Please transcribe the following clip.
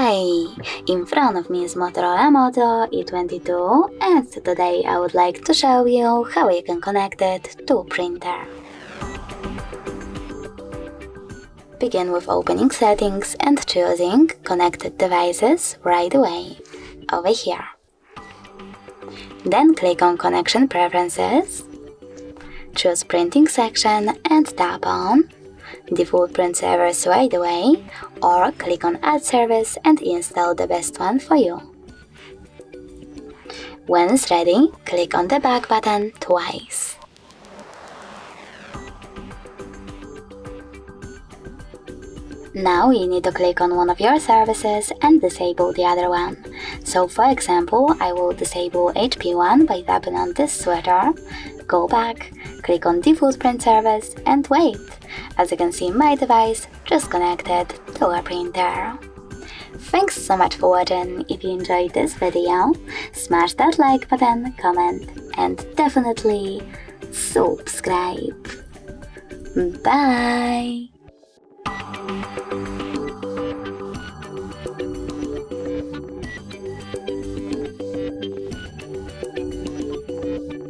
Hey! In front of me is Motorola Moto E22 and today I would like to show you how you can connect it to a printer. Begin with opening settings and choosing connected devices right away, over here. Then click on connection preferences, choose printing section and tap on default print servers right away, or click on add service and install the best one for you. When it's ready, click on the back button twice. Now you need to click on one of your services and disable the other one. So for example, I will disable HP one by tapping on this sweater, go back, click on default print service and wait. As you can see, my device just connected to a printer. Thanks so much for watching. If you enjoyed this video, smash that like button, comment and definitely subscribe. Bye!